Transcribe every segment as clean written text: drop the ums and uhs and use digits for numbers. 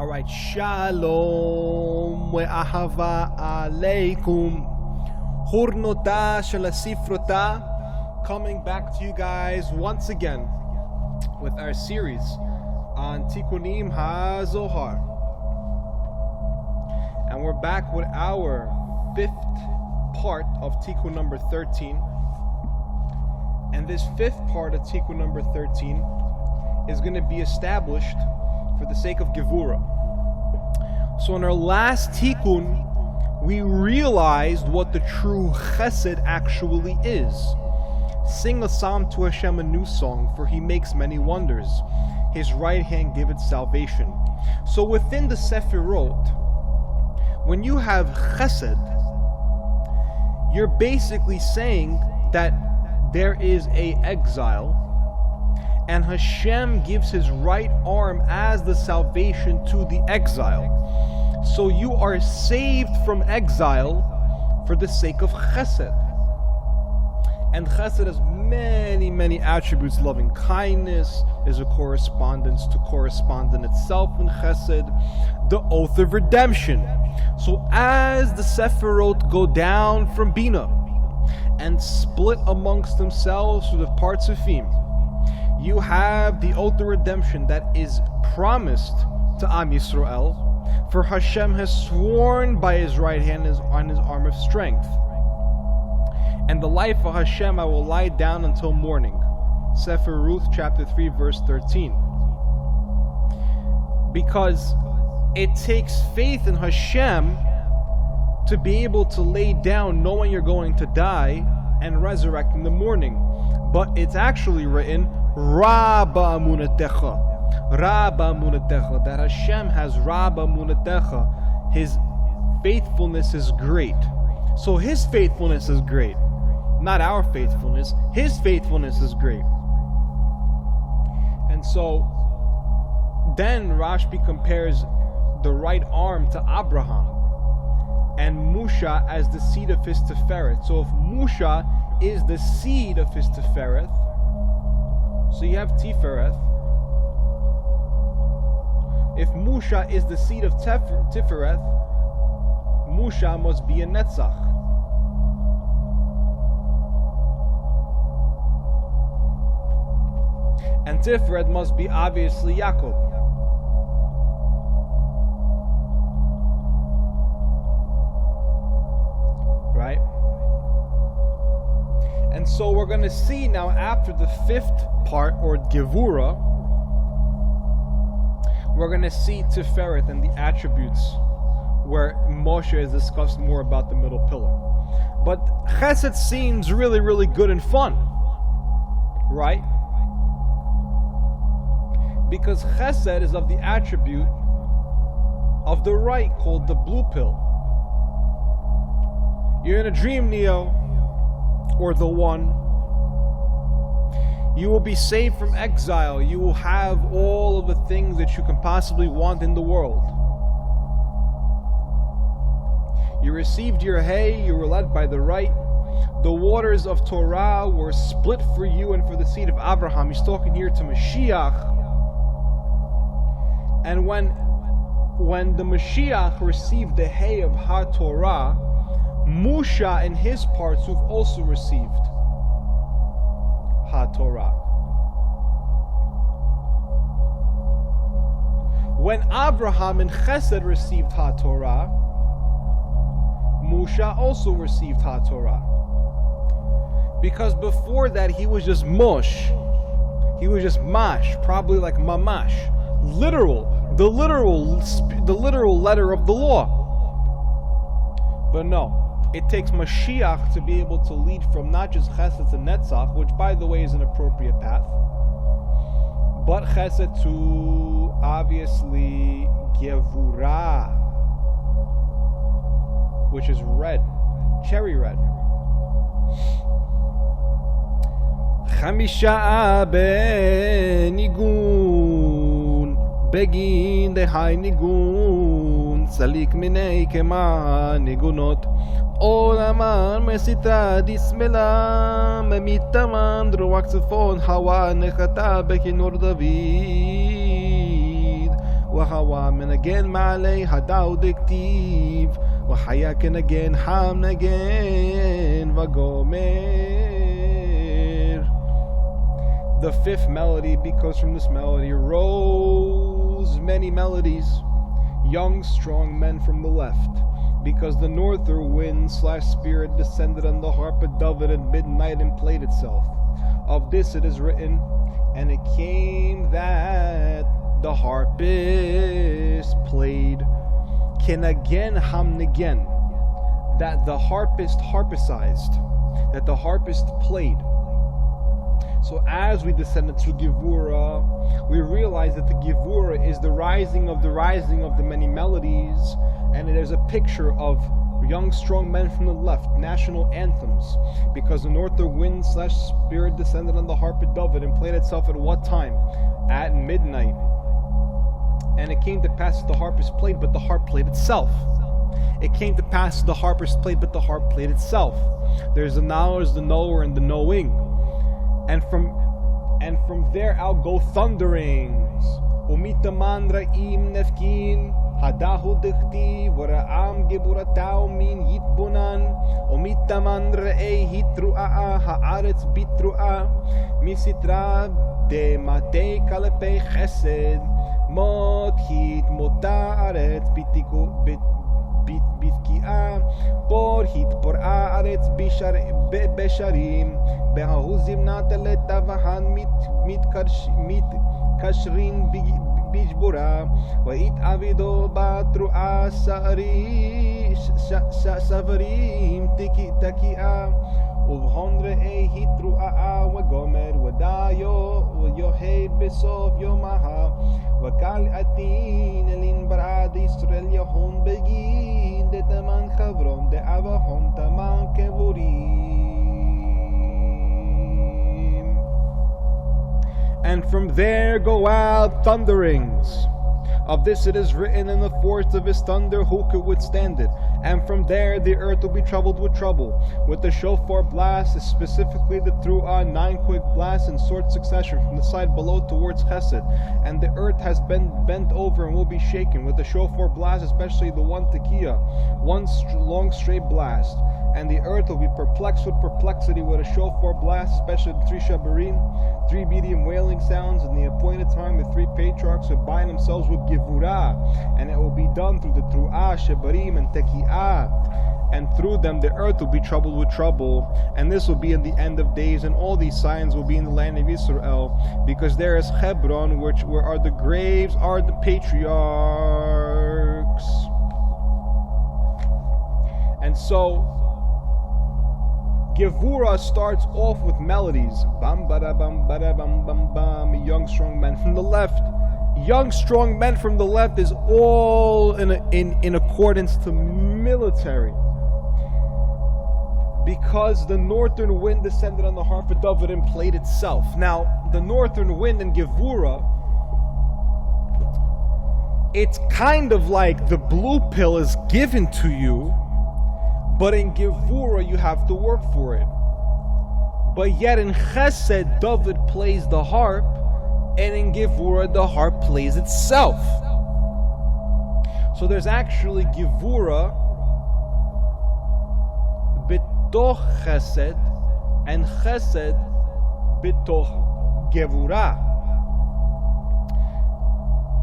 Alright, Shalom ve'ahava aleikum. Hurnota shalasifrota. Coming back to you guys once again with our series on Tikunim hazehar. And we're back with our fifth part of Tikun number 13. And this fifth part of Tikun number 13 is going to be established for the sake of Gvura. So in our last Tikun, we realized what the true Chesed actually is. Sing a psalm to Hashem, a new song, for He makes many wonders. His right hand giveth salvation. So within the Sefirot, when you have Chesed, you're basically saying that there is a exile, and Hashem gives His right arm as the salvation to the exile. So you are saved from exile for the sake of Chesed. And Chesed has many, many attributes. Loving kindness is a correspondence to correspondent itself in Chesed. The oath of redemption. So as the Sefirot go down from Bina and split amongst themselves through the parts of Fim, you have the oath of redemption that is promised to Am Yisrael, for Hashem has sworn by His right hand on His arm of strength. And the life of Hashem I will lie down until morning. Sefer Ruth chapter 3 verse 13. Because it takes faith in Hashem to be able to lay down knowing you're going to die and resurrect in the morning. But it's actually written Rabba Amunatecha. Rabba Amunatecha. That Hashem has Rabba Amunatecha. His faithfulness is great. So His faithfulness is great. Not our faithfulness. His faithfulness is great. And so then Rashbi compares the right arm to Abraham and Musha as the seed of his Tiferet. So if Musha is the seed of his Tiferet, so you have Tiferet. If Musha is the seed of Tiferet, Musha must be a Netzach. And Tiferet must be obviously Yaakov. Right? And so we're going to see now after the fifth part, or Gevura, we're going to see Tiferet and the attributes where Moshe has discussed more about the middle pillar. But Chesed seems really, really good and fun. Right? Because Chesed is of the attribute of the right, called the blue pill. You're in a dream, Neo, or the one. You will be saved from exile. You will have all of the things that you can possibly want in the world. You received your hay, you were led by the right. The waters of Torah were split for you and for the seed of Abraham. He's talking here to Mashiach. And when the Mashiach received the hay of HaTorah, Musha and his parts who've also received HaTorah. When Abraham and Chesed received HaTorah, Musha also received HaTorah. Because before that he was just Mosh. He was just Mash, probably like Mamash. The literal letter of the law. But no, it takes Mashiach to be able to lead from not just Chesed to Netzach, which by the way is an appropriate path, but Chesed to obviously Gevura, which is red, cherry red. Chamisha benigun begin dehai nigun salik minei kema nigunot Olaman mesita dismela memitaman druak צפון hawa nechata bekinur David Wahawa again Male Hadao Diktiv Wahayakin again Ham again Vagomer. The fifth melody, because from this melody rose many melodies, young strong men from the left, because the northern wind / spirit descended on the harp of David at midnight and played itself. Of this it is written, and it came that the harpist played Kenagen Hamnagen, that the harpist harpicized, that the harpist played. So as we descended to Gevura, we realized that the Gevura is the rising of the many melodies, and there's a picture of young strong men from the left, national anthems, because the northern wind / spirit descended on the harp of David and played itself at what time? At midnight. And it came to pass that the harpist played, but the harp played itself. It came to pass the harpist played, but the harp played itself. There's the knowledge, the knower, and the knowing. And from there out go thunderings. Umitaman ra'im nefkin hadahu dikhti wara'am geburatao min yitbunan umitaman ra'ei hitru'a ha'aretz bitru'a misitra de matei kalepei chesed mot hit mota'aretz bitiku bitki'a por hit por a'aretz besharim בההוזים נטלת תבהן מתקשרים בגבורה והתעבידו בתרועה סברים תקיעה ובהון ראי התרועה וגומר ודאיו ויוהי בסוף יומها וקל עתין אלין ברד ישראל יהון בגין דתמן חברון דאבהון תמן כבורים. And from there go out thunderings. Of this it is written, in the force of his thunder who could withstand it? And from there the earth will be troubled with trouble, with the shofar blast, specifically the Tru'ah, 9 quick blasts in short succession from the side below towards Chesed. And the earth has been bent over and will be shaken with the shofar blast, especially the one tekiah, one long straight blast. And the earth will be perplexed with perplexity with a shofar blast, especially the 3 shabarim, 3 medium wailing sounds, and the appointed time the 3 patriarchs will bind themselves with Gevura, and it will be done through the Tru'ah, shabarim, and tekiah. And through them the earth will be troubled with trouble, and this will be in the end of days, and all these signs will be in the land of Israel, because there is Hebron, where are the graves are the patriarchs. And so Gevura starts off with melodies. Bam bada bam bada bam bam bam. Young strong men from the left. Young strong men from the left is all in accordance to military. Because the northern wind descended on the harp of David and played itself. Now, the northern wind in Gevura, it's kind of like the blue pill is given to you, but in Gevura you have to work for it. But yet in Chesed, David plays the harp, and in Gevura the harp plays itself. So there's actually Gevura bitoch Chesed and Chesed bitoch Gevura.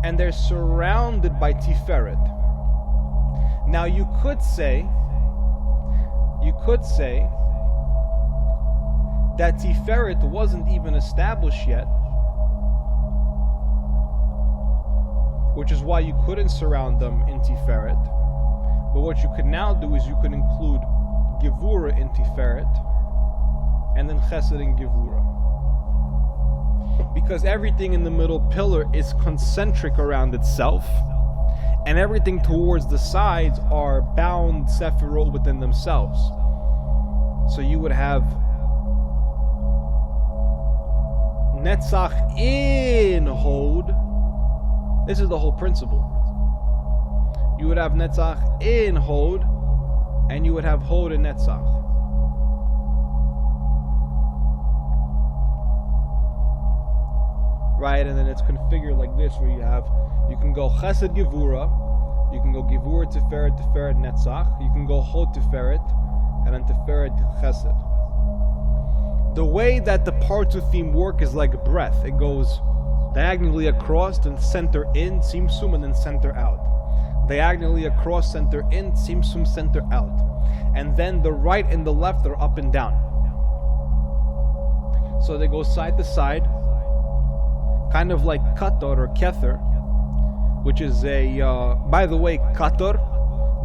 And they're surrounded by Tiferet. Now you could say that Tiferet wasn't even established yet, which is why you couldn't surround them in Tiferet. But what you could now do is you could include Gevura in Tiferet, and then Chesed in Gevura. Because everything in the middle pillar is concentric around itself, and everything towards the sides are bound Sephirot within themselves. So you would have Netzach in Hod. This is the whole principle. You would have Netzach in Hod, and you would have Hod in Netzach. right? And then it's configured like this, where you can go Chesed Gevura, you can go Gevura Tiferet, Tiferet Netzach, you can go Hod Tiferet, and then Tiferet Chesed. The way that the Partuthim work is like breath. It goes diagonally across, then center in, Tzimtzum, and then center out. Diagonally across, center in, Tzimtzum, center out. And then the right and the left are up and down. So they go side to side, kind of like Kator or Kether, which is by the way, Kator,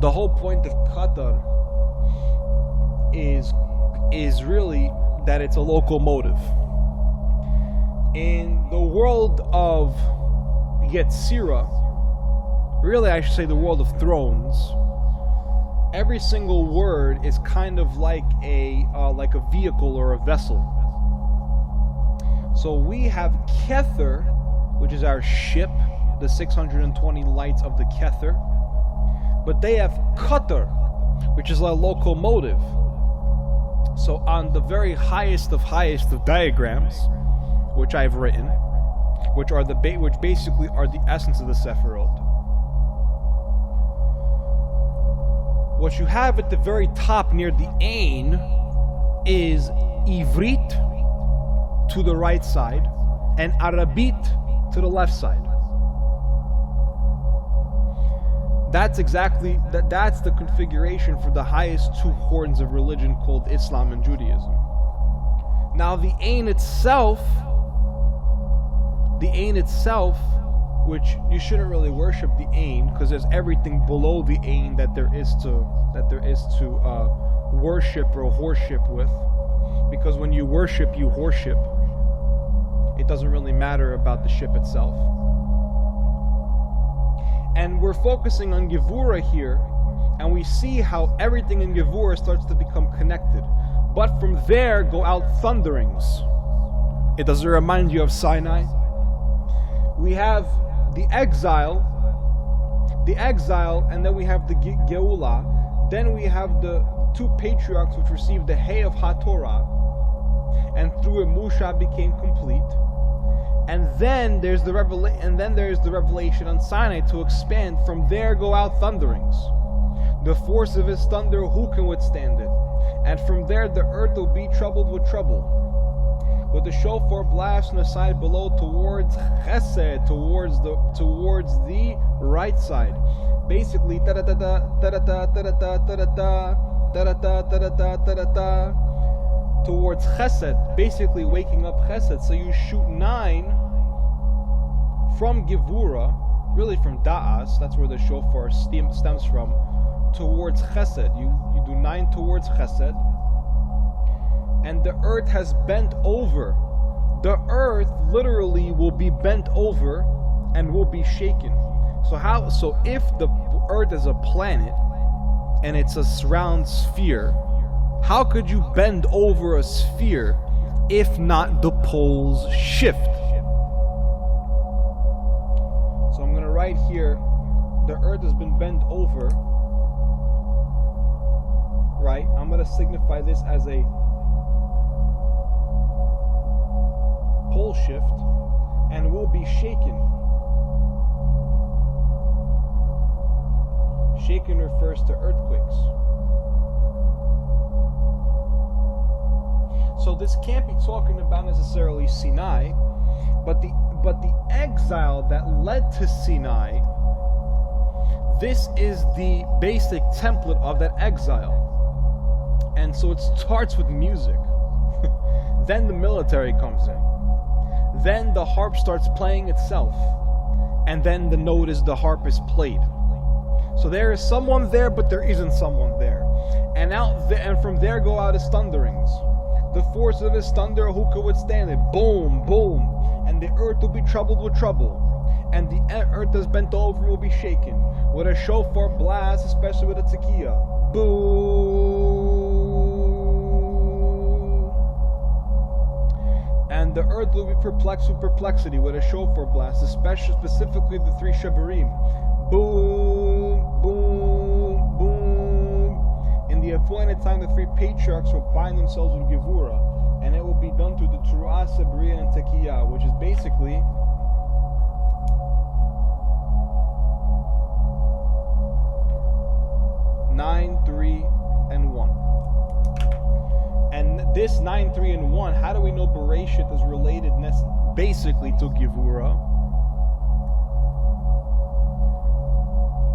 the whole point of Kator is really that it's a locomotive. In the world of Yetzirah, really I should say the world of thrones, every single word is kind of like a vehicle or a vessel. So we have Kether, which is our ship, the 620 lights of the Kether, but they have Kator, which is a locomotive. So on the very highest of diagrams, which I've written, which basically are the essence of the Sephiroth, what you have at the very top near the Ain is Ivrit to the right side and Arabit to the left side. That's the configuration for the highest two horns of religion called Islam and Judaism. Now the Ain itself, which you shouldn't really worship the Ain, because there's everything below the Ain that there is to worship or worship with. Because when you worship, you worship. It doesn't really matter about the ship itself. And we're focusing on Gevura here, and we see how everything in Gevura starts to become connected. But from there go out thunderings. It doesn't remind you of Sinai. We have the exile, and then we have the Geula. Then we have the two patriarchs which received the Hay of HaTorah, and through it Musha became complete. And then there's the revelation on Sinai to expand. From there go out thunderings. The force of his thunder, who can withstand it? And from there the earth will be troubled with trouble. With the shofar blast on the side below towards Chesed, towards the right side. Basically, towards Chesed, basically waking up Chesed. So you shoot 9 from Gevura, really from Da'as, that's where the shofar stems from, towards Chesed. You do 9 towards Chesed, and the earth has bent over. The earth literally will be bent over and will be shaken. So if the earth is a planet and it's a round sphere, how could you bend over a sphere if not the poles shift? So I'm going to write here, the earth has been bent over, right? I'm going to signify this as a pole shift, and will be shaken. Shaken refers to earthquakes. So this can't be talking about necessarily Sinai, but the exile that led to Sinai, this is the basic template of that exile. And so it starts with music. Then the military comes in. Then the harp starts playing itself. And then the note is the harp is played. So there is someone there, but there isn't someone there. And from there go out his thunderings. The force of his thunder, who could withstand it? Boom, boom. And the earth will be troubled with trouble. And the earth that's bent over will be shaken. With a shofar blast, especially with a tekiah. Boom. And the earth will be perplexed with perplexity with a shofar blast, specifically the 3 shabarim. Boom, boom, boom. In the appointed time, the 3 patriarchs will bind themselves with Gevura. and it will be done through the Teruah, Sabriya, and Tekiyah, which is basically nine, 3, and 1. And this 9, 3, and 1, how do we know Bereshit is related basically to Gevura?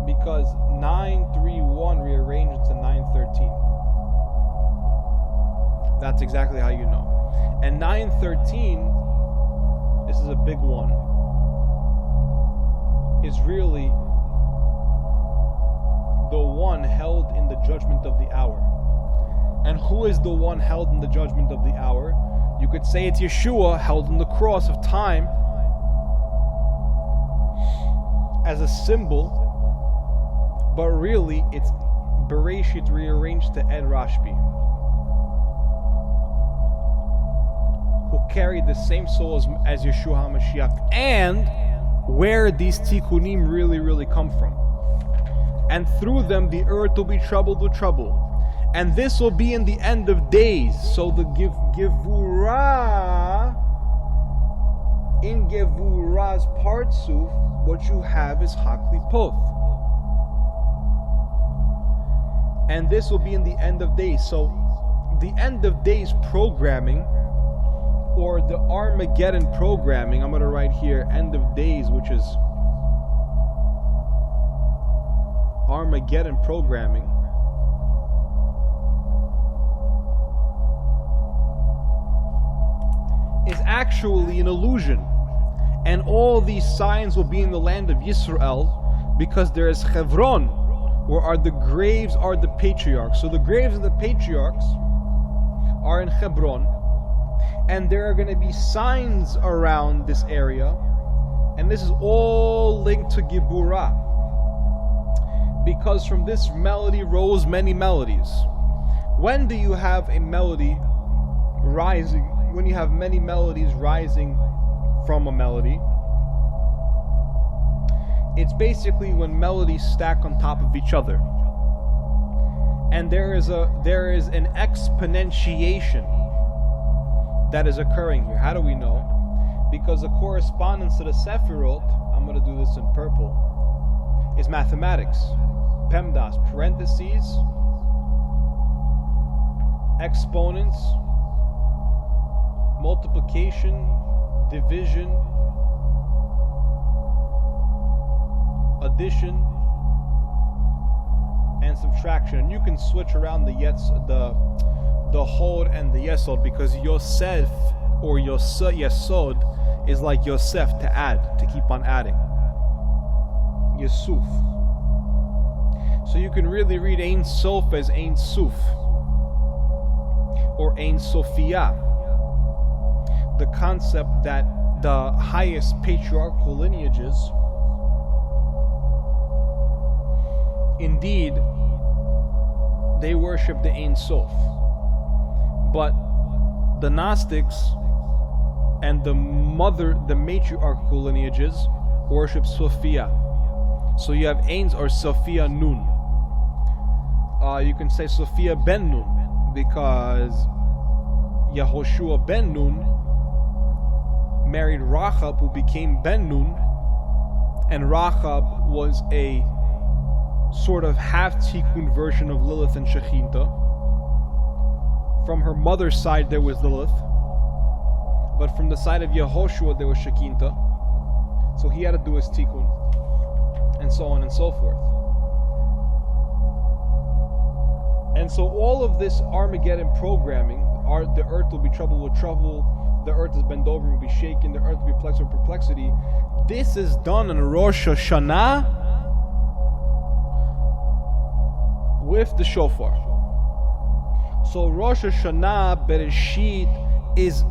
Because 9, 3, 1 rearranged to 9, 13. That's exactly how you know. And 9, 13, this is a big one, is really the one held in the judgment of the hour. And who is the one held in the judgment of the hour? You could say it's Yeshua, held on the cross of time as a symbol, but really it's Bereshit rearranged to Ed Rashbi, who carried the same soul as Yeshua HaMashiach, and where these tikkunim really come from. And through them the earth will be troubled with trouble. And this will be in the end of days. So the Gevura, in Gevura's partsuf, what you have is Haklipoth. And this will be in the end of days. So the end of days programming, or the Armageddon programming, I'm going to write here end of days, which is Armageddon programming, is actually an illusion. And all these signs will be in the land of Yisrael, because there is Hebron, where are the graves are the patriarchs. So the graves of the patriarchs are in Hebron, and there are going to be signs around this area, and this is all linked to Gevura, because from this melody rose many melodies. When do you have a melody rising? When you have many melodies rising from a melody, it's basically when melodies stack on top of each other, and there is an exponentiation that is occurring here. How do we know? Because the correspondence to the Sephirot, I'm going to do this in purple, is mathematics. PEMDAS, parentheses, exponents, multiplication, division, addition, and subtraction. And you can switch around the Hod and the Yesod, because Yosef or Yesod is like Yosef, to add, to keep on adding. Yesuf. So you can really read Ein Sof as Ein Suf or Ein Sophia. The concept that the highest patriarchal lineages, indeed, they worship the Ein Sof. But the Gnostics and the matriarchal lineages worship Sophia. So you have Ein or Sophia Nun. You can say Sophia Ben Nun, because Yehoshua Ben Nun married Rahab, who became Ben Nun, and Rahab was a sort of half-Tikun version of Lilith and Shechinta. From her mother's side there was Lilith, but from the side of Yehoshua there was Shechinta. So he had to do his Tikun, and so on and so forth. And so all of this Armageddon programming, the earth will be troubled with trouble, the earth is bent over and will be shaken, the earth will be perplexed with perplexity. This is done on Rosh Hashanah with the shofar. So Rosh Hashanah Bereshit is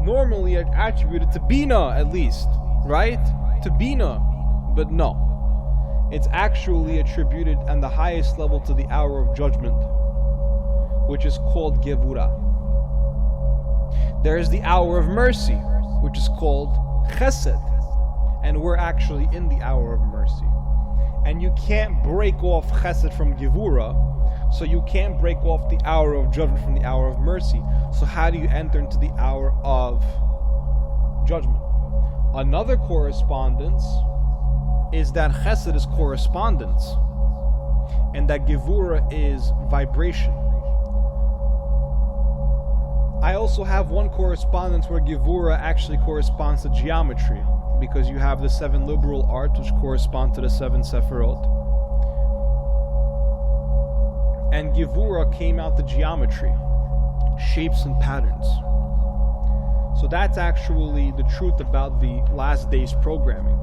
normally attributed to Bina, at least, right? To Bina, but no. It's actually attributed on the highest level to the hour of judgment, which is called Gevura. There is the hour of mercy, which is called Chesed, and we're actually in the hour of mercy. And you can't break off Chesed from Gevura, So you can't break off the hour of judgment from the hour of mercy. So how do you enter into the hour of judgment? Another correspondence is that chesed is correspondence, and that gevura is vibration. I also have one correspondence where gevura actually corresponds to geometry, because you have the 7 liberal arts which correspond to the 7 sephirot, and gevura came out to geometry, shapes and patterns. So that's actually the truth about the last days programming.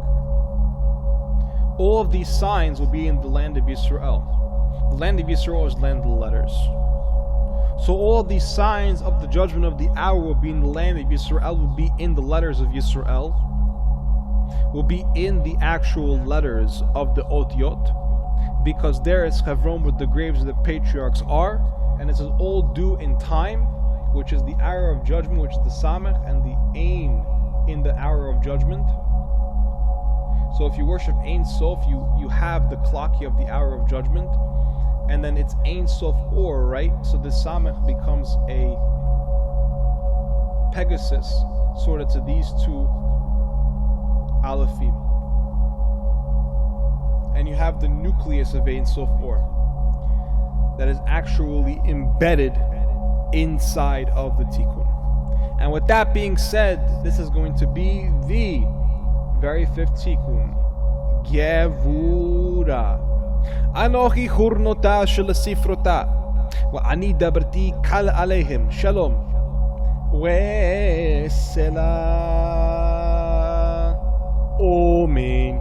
All of these signs will be in the land of Yisrael. The land of Yisrael is the land of the letters. So all of these signs of the judgment of the hour will be in the land of Yisrael, will be in the letters of Yisrael, will be in the actual letters of the Otiyot, because there is Chevron, where the graves of the patriarchs are, and it is all due in time, which is the hour of judgment, which is the Samech, and the Ein in the hour of judgment. So if you worship Ein Sof, you have the clock, you have the hour of judgment, and then it's Ein Sof Or, right? So the Samech becomes a Pegasus, sort of to these two Alephim. And you have the nucleus of Ein Sof Or that is actually embedded inside of the Tikkun. And with that being said, this is going to be the very 5th Tikkun, Gevura. Anochi churnota shel sifrota, wa ani daberti kal aleihim, shalom, ve selah. Amen.